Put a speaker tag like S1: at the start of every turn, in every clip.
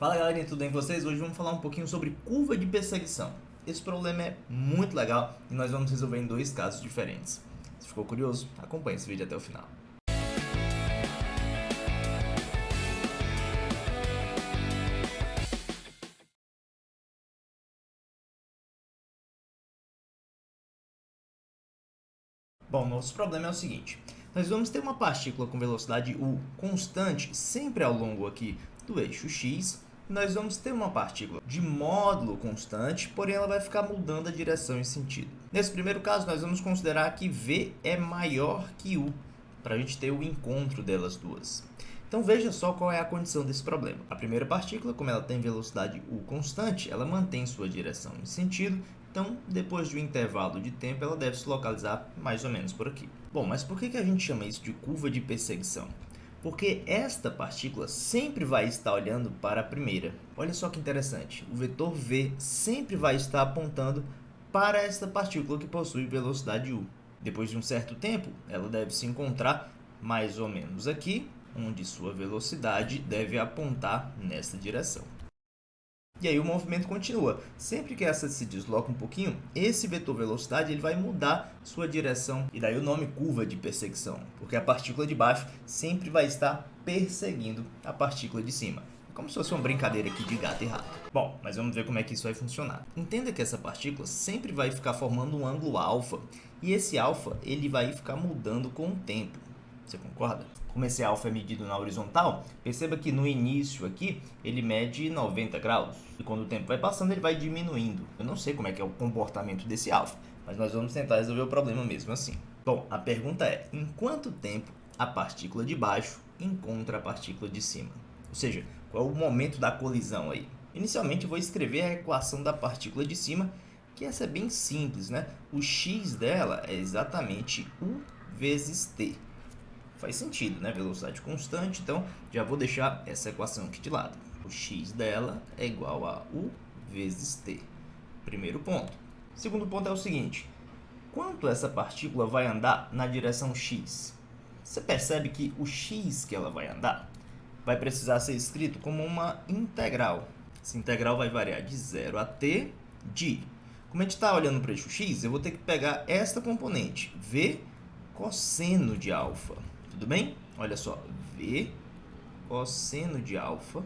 S1: Fala galerinha, tudo bem com vocês? Hoje vamos falar um pouquinho sobre curva de perseguição. Esse problema é muito legal e nós vamos resolver em dois casos diferentes. Se ficou curioso, acompanhe esse vídeo até o final. Bom, nosso problema é o seguinte. Nós vamos ter uma partícula com velocidade u constante sempre ao longo aqui do eixo x. Nós vamos ter uma partícula de módulo constante, porém ela vai ficar mudando a direção e sentido. Nesse primeiro caso, nós vamos considerar que v é maior que u, para a gente ter o encontro delas duas. Então veja só qual é a condição desse problema. A primeira partícula, como ela tem velocidade u constante, ela mantém sua direção e sentido, então depois de um intervalo de tempo ela deve se localizar mais ou menos por aqui. Bom, mas por que a gente chama isso de curva de perseguição? Porque esta partícula sempre vai estar olhando para a primeira. Olha só que interessante, o vetor v sempre vai estar apontando para esta partícula que possui velocidade u. Depois de um certo tempo, ela deve se encontrar mais ou menos aqui, onde sua velocidade deve apontar nessa direção. E aí o movimento continua. Sempre que essa se desloca um pouquinho, esse vetor velocidade ele vai mudar sua direção. E daí o nome curva de perseguição, porque a partícula de baixo sempre vai estar perseguindo a partícula de cima. É como se fosse uma brincadeira aqui de gato e rato. Bom, mas vamos ver como é que isso vai funcionar. Entenda que essa partícula sempre vai ficar formando um ângulo alfa, e esse alfa ele vai ficar mudando com o tempo. Você concorda? Como esse alfa é medido na horizontal, perceba que no início aqui ele mede 90 graus. E quando o tempo vai passando, ele vai diminuindo. Eu não sei como é que é o comportamento desse alfa, mas nós vamos tentar resolver o problema mesmo assim. Bom, a pergunta é, em quanto tempo a partícula de baixo encontra a partícula de cima? Ou seja, qual é o momento da colisão aí? Inicialmente eu vou escrever a equação da partícula de cima, que essa é bem simples, né? O x dela é exatamente u vezes t. Faz sentido, né? Velocidade constante, então já vou deixar essa equação aqui de lado. O x dela é igual a u vezes t. Primeiro ponto. Segundo ponto é o seguinte, quanto essa partícula vai andar na direção x? Você percebe que o x que ela vai andar vai precisar ser escrito como uma integral. Essa integral vai variar de 0 a t de... Como a gente está olhando para o eixo x, eu vou ter que pegar esta componente, v cosseno de alfa. Tudo bem? Olha só, v cosseno de alfa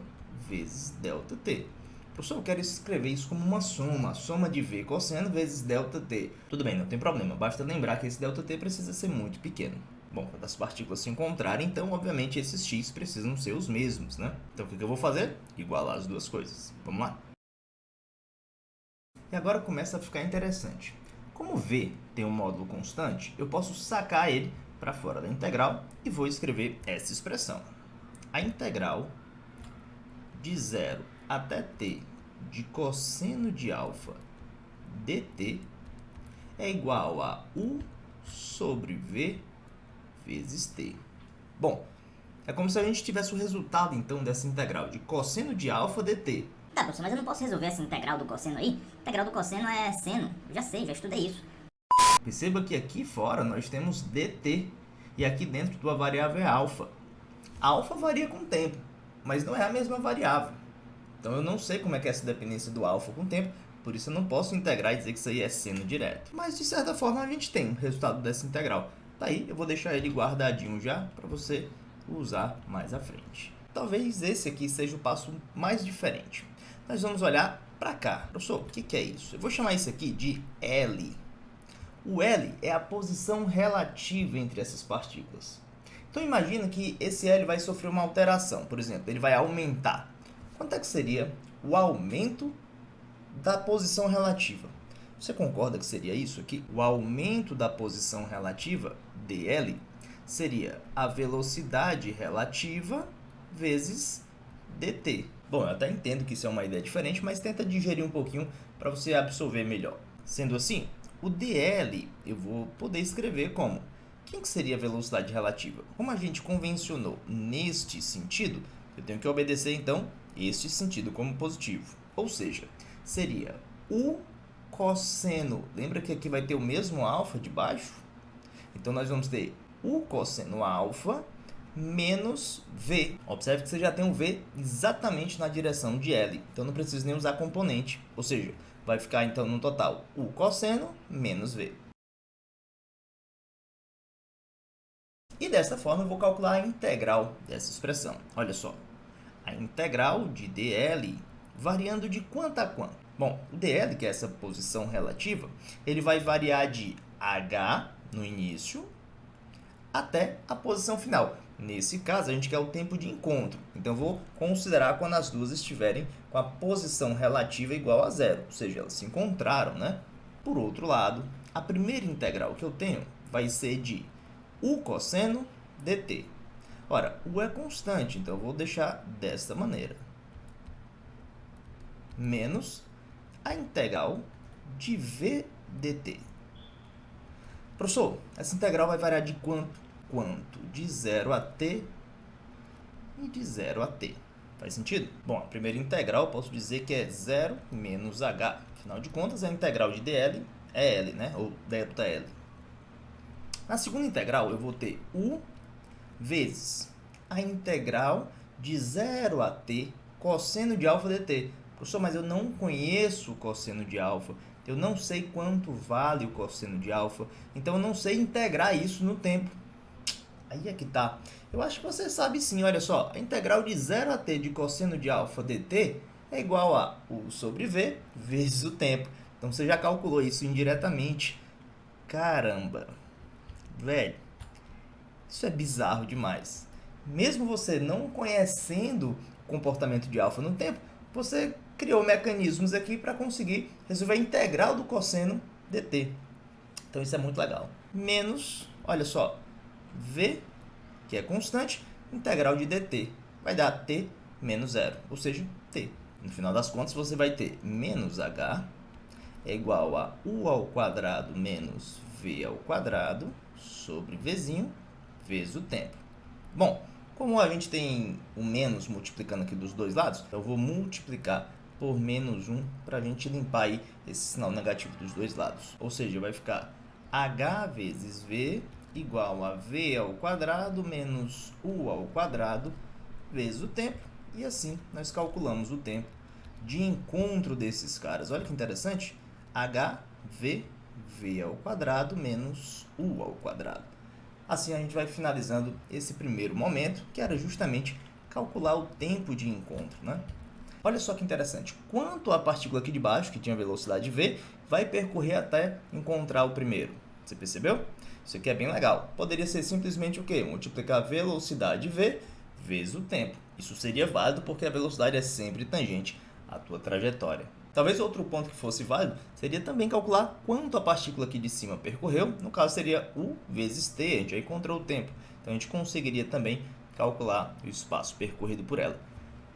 S1: vezes ΔT. Professor, eu quero escrever isso como uma soma de v cosseno vezes ΔT. Tudo bem, não tem problema, basta lembrar que esse ΔT precisa ser muito pequeno. Bom, quando as partículas se encontrarem, então, obviamente, esses x precisam ser os mesmos, né? Então, o que eu vou fazer? Igualar as duas coisas. Vamos lá? E agora começa a ficar interessante. Como v tem um módulo constante, eu posso sacar ele para fora da integral e vou escrever essa expressão. A integral de 0 até t de cosseno de alfa dt é igual a u sobre v vezes t. Bom, é como se a gente tivesse o resultado, então, dessa integral de cosseno de alfa dt.
S2: Tá, professor, mas eu não posso resolver essa integral do cosseno aí? A integral do cosseno é seno. Eu já sei, já estudei isso.
S1: Perceba que aqui fora nós temos dt e aqui dentro tua variável é alfa. Alfa varia com o tempo, mas não é a mesma variável. Então eu não sei como é que é essa dependência do alfa com o tempo, por isso eu não posso integrar e dizer que isso aí é seno direto. Mas de certa forma a gente tem o resultado dessa integral. Daí eu vou deixar ele guardadinho já para você usar mais à frente. Talvez esse aqui seja o passo mais diferente. Nós vamos olhar para cá. Professor, o que é isso? Eu vou chamar isso aqui de L. O L é a posição relativa entre essas partículas. Então imagina que esse L vai sofrer uma alteração. Por exemplo, ele vai aumentar. Quanto é que seria o aumento da posição relativa? Você concorda que seria isso aqui? O aumento da posição relativa, dl, seria a velocidade relativa vezes dt. Bom, eu até entendo que isso é uma ideia diferente, mas tenta digerir um pouquinho para você absorver melhor. Sendo assim, o dl eu vou poder escrever como? Quem que seria a velocidade relativa? Como a gente convencionou neste sentido, eu tenho que obedecer, então, este sentido como positivo. Ou seja, seria u cosseno. Lembra que aqui vai ter o mesmo alfa de baixo? Então, nós vamos ter u cosseno alfa menos V. Observe que você já tem um V exatamente na direção de L, então não preciso nem usar componente, ou seja, vai ficar então no total U cosseno menos V. E dessa forma eu vou calcular a integral dessa expressão. Olha só, a integral de dl variando de quanto a quanto? Bom, o dl, que é essa posição relativa, ele vai variar de h no início até a posição final. Nesse caso, a gente quer o tempo de encontro. Então, eu vou considerar quando as duas estiverem com a posição relativa igual a zero, ou seja, elas se encontraram, né? Por outro lado, a primeira integral que eu tenho vai ser de u cosseno dt. Ora, u é constante, então eu vou deixar desta maneira. Menos a integral de v dt. Professor, essa integral vai variar de quanto? Quanto? De 0 a t e de 0 a t. Faz sentido? Bom, a primeira integral eu posso dizer que é 0 menos h. Afinal de contas, a integral de dl é L, né? Ou ΔL. Na segunda integral, eu vou ter u vezes a integral de 0 a t cosseno de alfa dt. Professor, mas eu não conheço o cosseno de alfa. Eu não sei quanto vale o cosseno de alfa. Então, eu não sei integrar isso no tempo. Aí é que tá. Eu acho que você sabe sim. Olha só, a integral de 0 a t de cosseno de alfa dt é igual a u sobre v vezes o tempo. Então, você já calculou isso indiretamente. Caramba! Velho, isso é bizarro demais. Mesmo você não conhecendo o comportamento de alfa no tempo, você criou mecanismos aqui para conseguir resolver a integral do cosseno dt. Então, isso é muito legal. Menos, olha só, v, que é constante, integral de dt. Vai dar t menos zero, ou seja, t. No final das contas, você vai ter menos h é igual a u ao quadrado menos v ao quadrado sobre vzinho vezes o tempo. Bom, como a gente tem o menos multiplicando aqui dos dois lados, eu vou multiplicar por menos 1 para a gente limpar aí esse sinal negativo dos dois lados. Ou seja, vai ficar h vezes v igual a v ao quadrado menos u ao quadrado vezes o tempo. E assim nós calculamos o tempo de encontro desses caras. Olha que interessante. h, v ao quadrado menos u ao quadrado. Assim a gente vai finalizando esse primeiro momento, que era justamente calcular o tempo de encontro, né? Olha só que interessante. Quanto a partícula aqui de baixo, que tinha velocidade v, vai percorrer até encontrar o primeiro? Você percebeu? Isso aqui é bem legal. Poderia ser simplesmente o quê? Multiplicar a velocidade v vezes o tempo. Isso seria válido porque a velocidade é sempre tangente à tua trajetória. Talvez outro ponto que fosse válido seria também calcular quanto a partícula aqui de cima percorreu. No caso, seria u vezes t. A gente já encontrou o tempo. Então, a gente conseguiria também calcular o espaço percorrido por ela.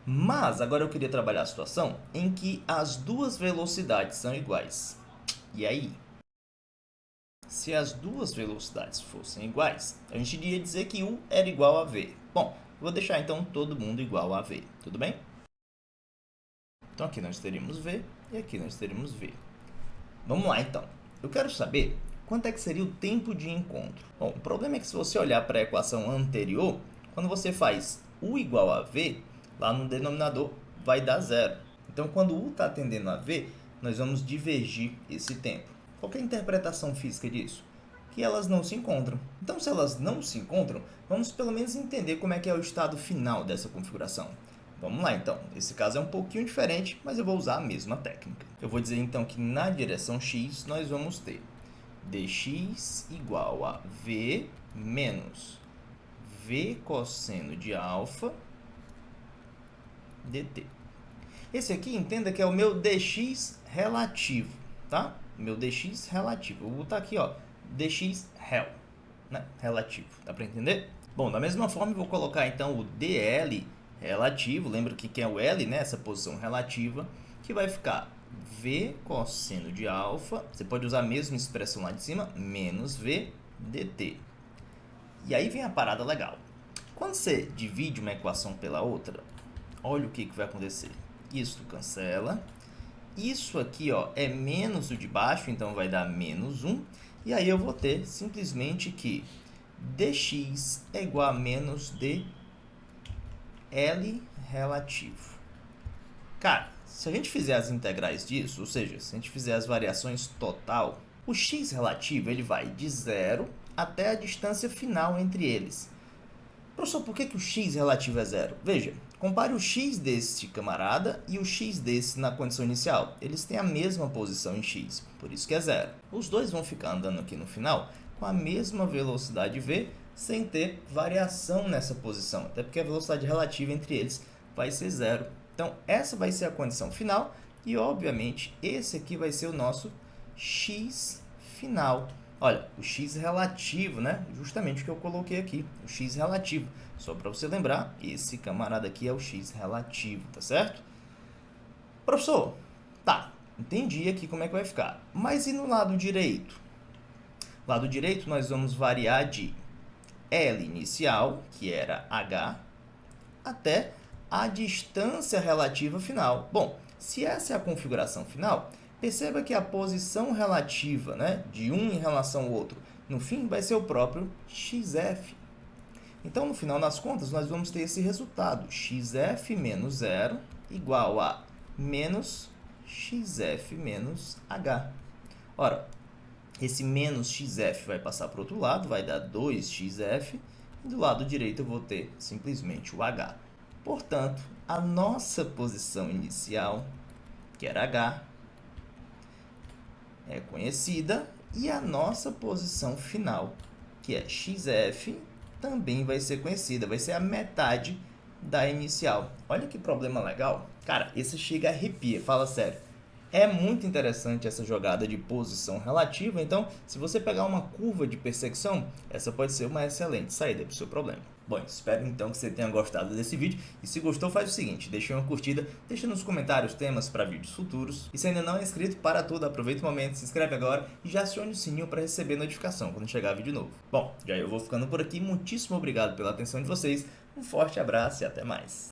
S1: Mas, agora eu queria trabalhar a situação em que as duas velocidades são iguais. E aí? Se as duas velocidades fossem iguais, a gente iria dizer que u era igual a v. Bom, vou deixar então todo mundo igual a v. Tudo bem? Então, aqui nós teríamos v e aqui nós teríamos v. Vamos lá, então. Eu quero saber quanto é que seria o tempo de encontro. Bom, o problema é que se você olhar para a equação anterior, quando você faz u igual a v, lá no denominador vai dar zero. Então, quando u está tendendo a v, nós vamos divergir esse tempo. Qual que é a interpretação física disso? Que elas não se encontram. Então, se elas não se encontram, vamos pelo menos entender como é que é o estado final dessa configuração. Vamos lá, então. Esse caso é um pouquinho diferente, mas eu vou usar a mesma técnica. Eu vou dizer, então, que na direção x nós vamos ter dx igual a v menos v cosseno de alfa dt. Esse aqui, entenda que é o meu dx relativo, tá? Meu dx relativo. Eu vou botar aqui, ó, dx rel, né? Relativo. Dá para entender? Bom, da mesma forma, eu vou colocar, então, o dl relativo, lembra que é o L, né? Essa posição relativa, que vai ficar v cosseno de alfa, você pode usar a mesma expressão lá de cima, menos v dt. E aí vem a parada legal. Quando você divide uma equação pela outra, olha o que vai acontecer. Isso cancela. Isso aqui, ó, é menos o de baixo, então vai dar menos 1. E aí eu vou ter simplesmente que dx é igual a menos dL relativo. Cara, se a gente fizer as integrais disso, ou seja, se a gente fizer as variações total, o x relativo ele vai de 0 até a distância final entre eles. Professor, por que o x relativo é 0? Veja, compare o x desse camarada e o x desse na condição inicial. Eles têm a mesma posição em x, por isso que é 0. Os dois vão ficar andando aqui no final com a mesma velocidade v, sem ter variação nessa posição, até porque a velocidade relativa entre eles vai ser 0. Então, essa vai ser a condição final e, obviamente, esse aqui vai ser o nosso x final. Olha, o x relativo, né? Justamente o que eu coloquei aqui, o x relativo. Só para você lembrar, esse camarada aqui é o x relativo, tá certo? Professor, tá, entendi aqui como é que vai ficar. Mas e no lado direito? Lado direito, nós vamos variar de L inicial, que era h, até a distância relativa final. Bom, se essa é a configuração final, perceba que a posição relativa, né, de um em relação ao outro, no fim, vai ser o próprio xf. Então, no final das contas, nós vamos ter esse resultado, xf menos 0 igual a menos xf menos h. Ora, esse menos xf vai passar para o outro lado, vai dar 2xf, e do lado direito eu vou ter simplesmente o h. Portanto, a nossa posição inicial, que era h, é conhecida, e a nossa posição final, que é xf, também vai ser conhecida, vai ser a metade da inicial. Olha que problema legal. Cara, esse chega a arrepia, fala sério. É muito interessante essa jogada de posição relativa, então, se você pegar uma curva de perseguição, essa pode ser uma excelente saída para o seu problema. Bom, espero então que você tenha gostado desse vídeo, e se gostou faz o seguinte, deixa uma curtida, deixa nos comentários temas para vídeos futuros, e se ainda não é inscrito, para tudo, aproveita o momento, se inscreve agora e já acione o sininho para receber notificação quando chegar vídeo novo. Bom, já eu vou ficando por aqui, muitíssimo obrigado pela atenção de vocês, um forte abraço e até mais.